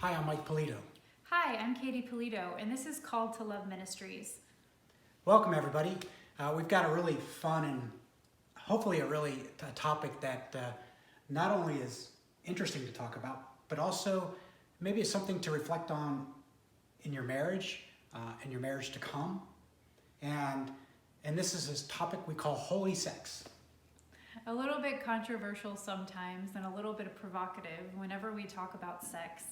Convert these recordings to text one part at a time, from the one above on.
Hi, I'm Mike Polito. Hi, I'm Katie Polito, and this is Called to Love Ministries. Welcome, everybody. We've got a really fun and hopefully a topic that not only is interesting to talk about, but also maybe is something to reflect on in your marriage and your marriage to come. And this is this topic we call holy sex. A little bit controversial sometimes and a little bit provocative whenever we talk about sex.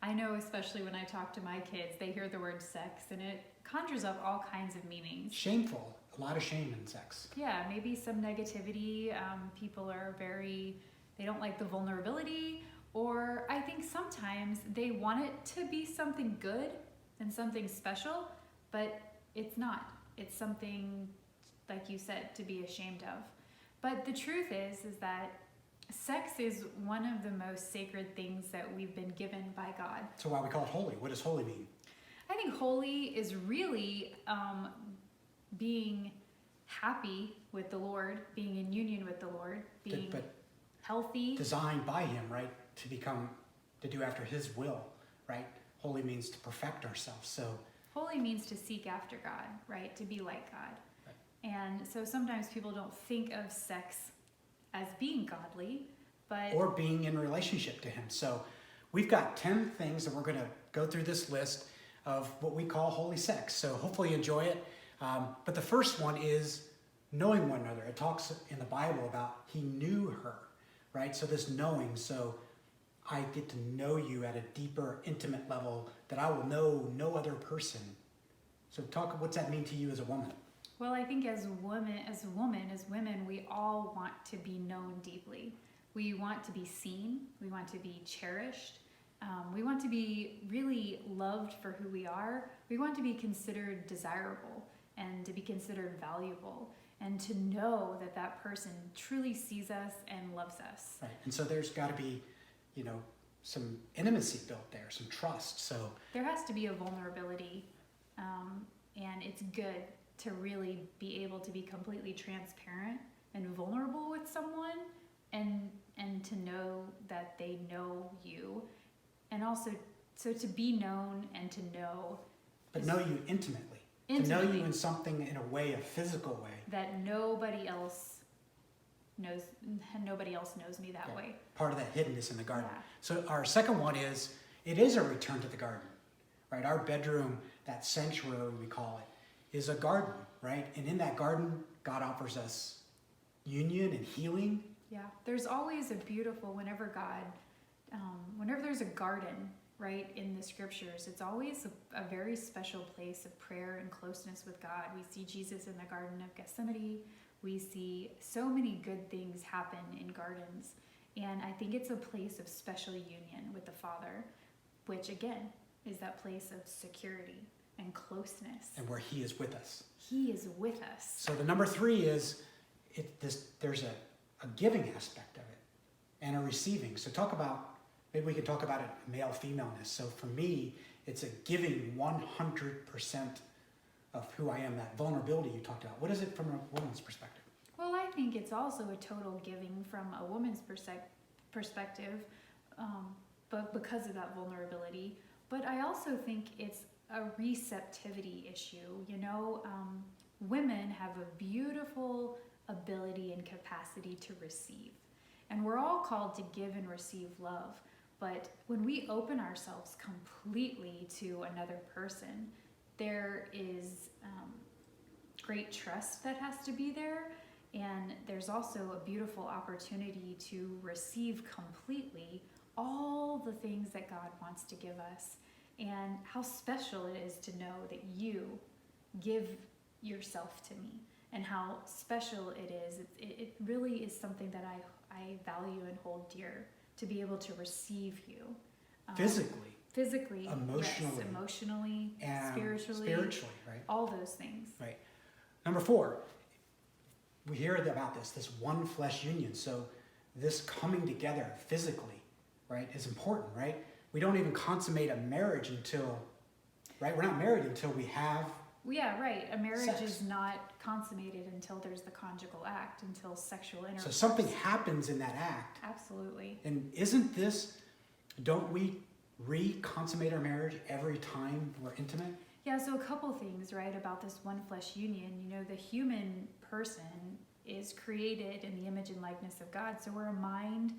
I know, especially when I talk to my kids, they hear the word sex and it conjures up all kinds of meanings. Shameful, a lot of shame in sex. Yeah, maybe some negativity. People are they don't like the vulnerability, or I think sometimes they want it to be something good and something special, but it's not. It's something, like you said, to be ashamed of. But the truth is that sex is one of the most sacred things that we've been given by God. So why we call it holy? What does holy mean? I think holy is really being happy with the Lord, being in union with the Lord, being healthy. Designed by Him, right? To do after His will, right? Holy means to perfect ourselves. So holy means to seek after God, right? To be like God. Right. And so sometimes people don't think of sex as being godly, or being in relationship to Him. So we've got 10 things that we're going to go through this list of what we call holy sex. So hopefully you enjoy it. But the first one is knowing one another. It talks in the Bible about He knew her, right? So this knowing, so I get to know you at a deeper, intimate level that I will know no other person. So what's that mean to you as a woman? Well, I think as women, we all want to be known deeply. We want to be seen. We want to be cherished. We want to be really loved for who we are. We want to be considered desirable and to be considered valuable and to know that that person truly sees us and loves us. Right. And so there's got to be, some intimacy built there, some trust. So there has to be a vulnerability, and it's good to really be able to be completely transparent and vulnerable with someone and to know that they know you, and also so to be known and to know, but know you intimately. To know you in something, in a way, a physical way that nobody else knows me that way. Part of that hiddenness in the garden. Yeah. So our second one is, it is a return to the garden, right? Our bedroom, that sanctuary we call it, is a garden, right? And in that garden, God offers us union and healing. Yeah, there's always a beautiful, whenever there's a garden, right, in the scriptures, it's always a very special place of prayer and closeness with God. We see Jesus in the Garden of Gethsemane. We see so many good things happen in gardens. And I think it's a place of special union with the Father, which again is that place of security and closeness. And where He is with us. He is with us. So the number 3 is, there's a giving aspect of it and a receiving. So maybe we could talk about it, male-femaleness. So for me, it's a giving 100% of who I am, that vulnerability you talked about. What is it from a woman's perspective? Well, I think it's also a total giving from a woman's perspective, but because of that vulnerability. But I also think it's a receptivity issue. Women have a beautiful ability and capacity to receive. And we're all called to give and receive love. But when we open ourselves completely to another person, there is great trust that has to be there. And there's also a beautiful opportunity to receive completely all the things that God wants to give us. And how special it is to know that you give yourself to me. And how special it is. It really is something that I value and hold dear, to be able to receive you. Physically, emotionally, and spiritually, right? All those things. Right. Number 4, we hear about this one flesh union. So this coming together physically, right, is important, right? We don't even consummate a marriage until, right? We're not married until we have Yeah, right. A marriage sex. is not consummated until there's the conjugal act, until sexual intercourse. So something happens in that act. Absolutely. And don't we reconsummate our marriage every time we're intimate? Yeah, so a couple things, right, about this one flesh union. You know, the human person is created in the image and likeness of God. So we're a mind,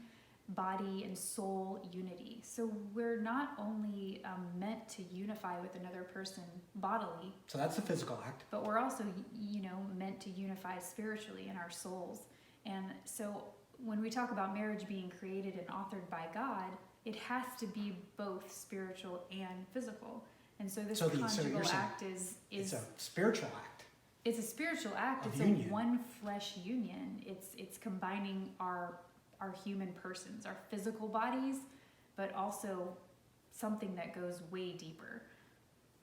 body, and soul unity. So we're not only meant to unify with another person bodily, So that's the physical act. but we're also, you know, meant to unify spiritually in our souls. And so when we talk about marriage being created and authored by God, it has to be both spiritual and physical. And so this So you're conjugal saying act is It's a spiritual act. it's a spiritual act. Of It's union. a one flesh union. It's combining our human persons, our physical bodies, but also something that goes way deeper.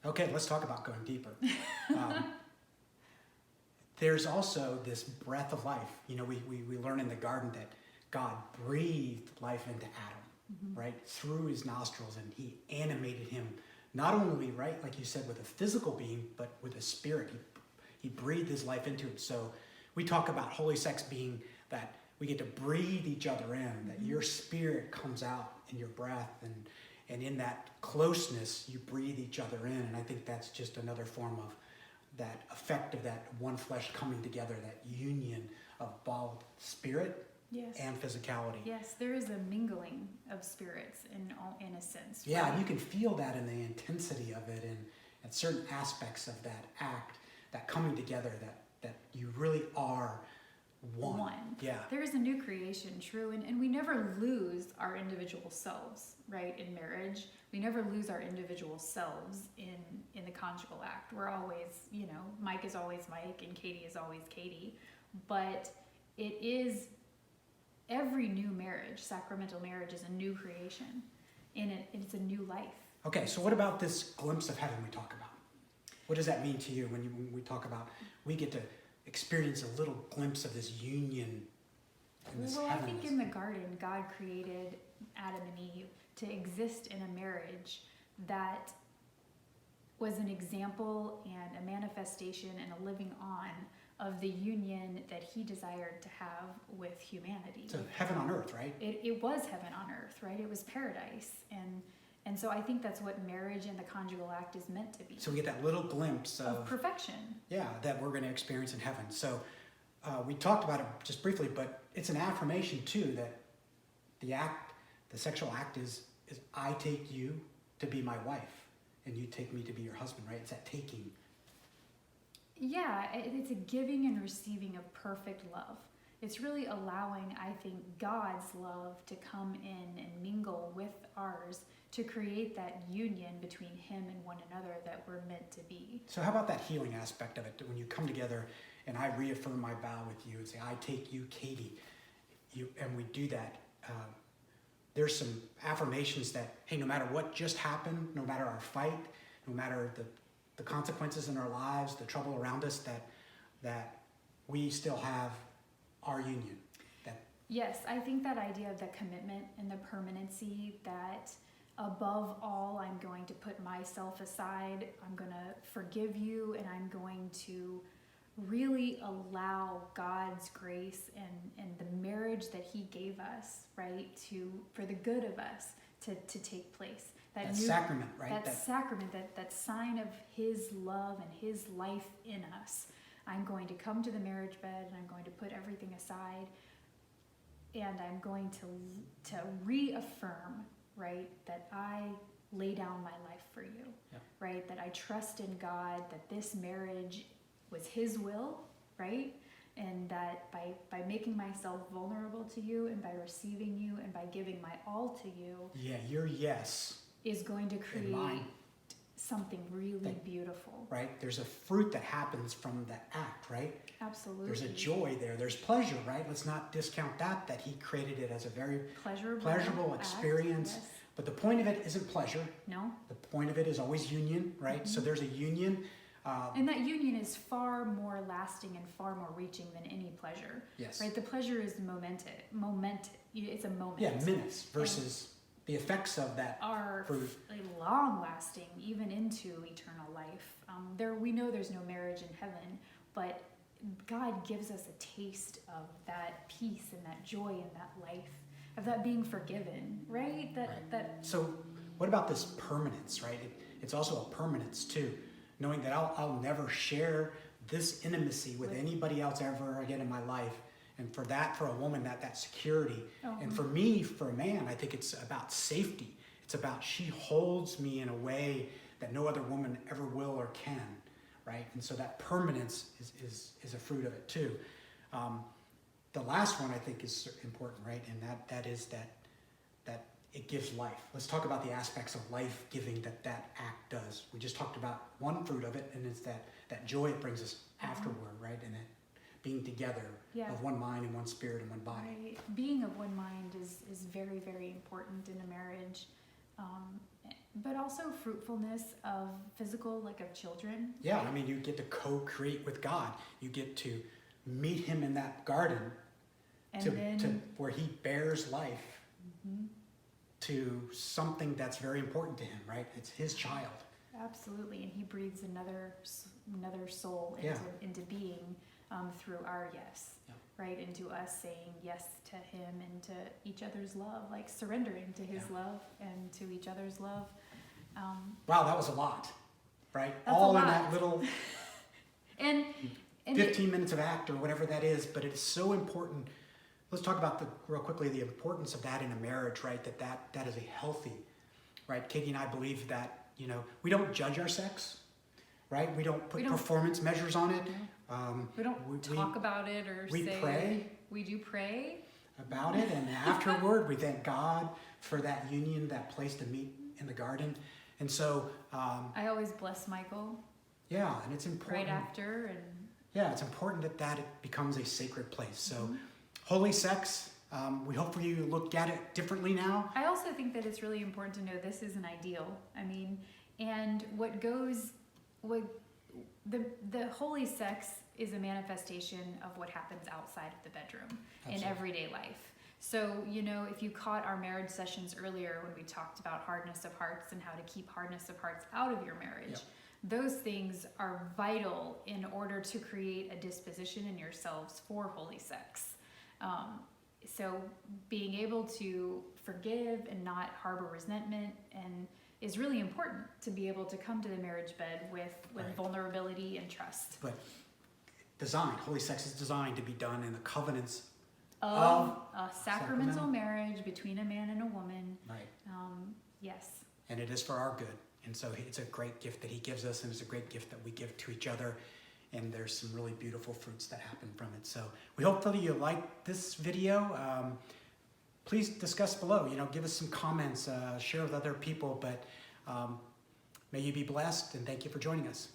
Okay, let's talk about going deeper. Um, there's also this breath of life. You know, we learn in the garden that God breathed life into Adam, right, through his nostrils, and he animated him not only, right, like you said, with a physical being, but with a spirit. He breathed his life into it. So we talk about holy sex being that we get to breathe each other in, that your spirit comes out in your breath, and in that closeness, you breathe each other in. And I think that's just another form of that effect of that one flesh coming together, that union of both spirit Yes. and physicality. Yes, there is a mingling of spirits in a sense. Yeah, right? you can feel that in the intensity of it, and at certain aspects of that act, that coming together, that you really are one. Yeah. There is a new creation, true, and we never lose our individual selves, right? In marriage, we never lose our individual selves in the conjugal act. We're always, you know, Mike is always Mike, and Katie is always Katie, but it is every new marriage, sacramental marriage, is a new creation, and it's a new life. Okay, so what about this glimpse of heaven we talk about? What does that mean to you when we talk about we get to experience a little glimpse of this union in this Well, I think heavenness? in the garden, God created Adam and Eve to exist in a marriage that was an example and a manifestation and a living on of the union that he desired to have with humanity. So heaven on earth, right? It was heaven on earth, right? It was paradise. And so I think that's what marriage and the conjugal act is meant to be. So we get that little glimpse of of, perfection. yeah, that we're going to experience in heaven. So we talked about it just briefly, but it's an affirmation too that the sexual act is I take you to be my wife, and you take me to be your husband, right? It's that taking. Yeah, it's a giving and receiving of perfect love. It's really allowing, I think, God's love to come in and mingle with ours to create that union between him and one another that we're meant to be. So how about that healing aspect of it? When you come together and I reaffirm my vow with you and say, I take you, Katie, and we do that, there's some affirmations that, hey, no matter what just happened, no matter our fight, no matter the consequences in our lives, the trouble around us, that we still have our union. Yes, I think that idea of the commitment and the permanency, that above all, I'm going to put myself aside, I'm going to forgive you, and I'm going to really allow God's grace and the marriage that he gave us, right, for the good of us to take place. That sacrament, right? That sacrament, that sign of his love and his life in us. I'm going to come to the marriage bed, and I'm going to put everything aside, and I'm going to reaffirm, right, that I lay down my life for you, Yep. right, that I trust in God, that this marriage was his will, right, and that by making myself vulnerable to you and by receiving you and by giving my all to you Yeah, your yes, is going to create mine. something really beautiful. right? There's a fruit that happens from that act, right? Absolutely. There's a joy there. There's pleasure, right? Let's not discount that he created it as a very pleasurable act, experience. yes. But the point of it isn't pleasure. No. The point of it is always union, right? So there's a union. And that union is far more lasting and far more reaching than any pleasure. Yes. Right? The pleasure is moment. It's a moment. Yeah, minutes versus the effects of that Are fruit. long lasting, even into eternal life. We know there's no marriage in heaven, but God gives us a taste of that peace and that joy and that life, of that being forgiven, right? That So What about this permanence, right? It's also a permanence too, knowing that I'll never share this intimacy with anybody else ever again in my life. And for a woman, that security. And for me, for a man, I think it's about safety. It's about she holds me in a way that no other woman ever will or can, right? And so that permanence is a fruit of it too. The last one I think is important, right? And that is that it gives life. Let's talk about the aspects of life-giving that act does. We just talked about one fruit of it, and it's that joy it brings us afterward, right? And that being together of one mind and one spirit and one body. Right. Being of one mind is very, very important in a marriage. But also fruitfulness of physical, like of children. Yeah, right? I mean, you get to co-create with God. You get to meet him in that garden to where he bears life to something that's very important to him, right? It's his child. Absolutely, and he breathes another soul into being through our yes, right? Into us saying yes to him and to each other's love, like surrendering to his love and to each other's love. Wow, that was a lot, right? That's All a in lot. that little and 15 minutes of act or whatever that is, but it's so important. Let's talk about real quickly the importance of that in a marriage, right? That is a healthy, right? Katie and I believe that, we don't judge our sex, right? We don't put performance measures on it. We don't talk about it or we say. Pray. We do pray about it, and afterward we thank God for that union, that place to meet in the garden. And so I always bless Michael. Yeah, and it's important. Right after, and yeah, it's important that it becomes a sacred place. So, holy sex. We hope you look at it differently now. I also think that it's really important to know this is an ideal. I mean, and the holy sex is a manifestation of what happens outside of the bedroom in everyday life. So, if you caught our marriage sessions earlier when we talked about hardness of hearts and how to keep hardness of hearts out of your marriage, those things are vital in order to create a disposition in yourselves for holy sex. So being able to forgive and not harbor resentment is really important to be able to come to the marriage bed with vulnerability and trust. But holy sex is designed to be done in the covenants of a sacramental marriage between a man and a woman. Right. Yes. And it is for our good. And so it's a great gift that he gives us, and it's a great gift that we give to each other. And there's some really beautiful fruits that happen from it. So we hope that you like this video. Please discuss below, give us some comments, share with other people, but may you be blessed, and thank you for joining us.